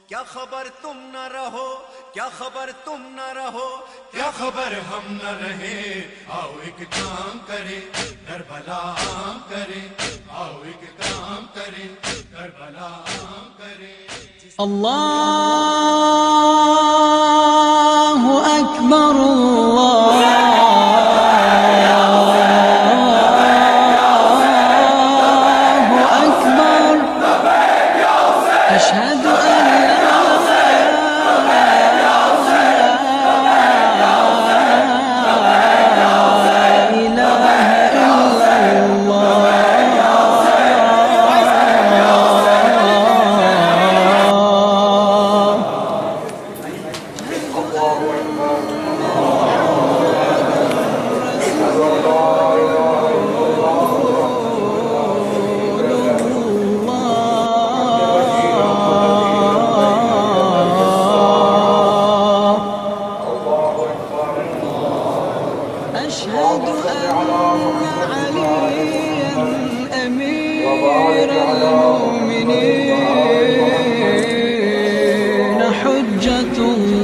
क्या खबर तुम न रहो, क्या खबर तुम न रहो, क्या खबर हम न रहे। आओ एक काम करें, करबला आम करें। आओ एक काम करें, करबला आम करें। अल्लाहु अकबर, अल्लाहु अकबर। अशहदु अन أشهد أن عليا أمير المؤمنين حجة الله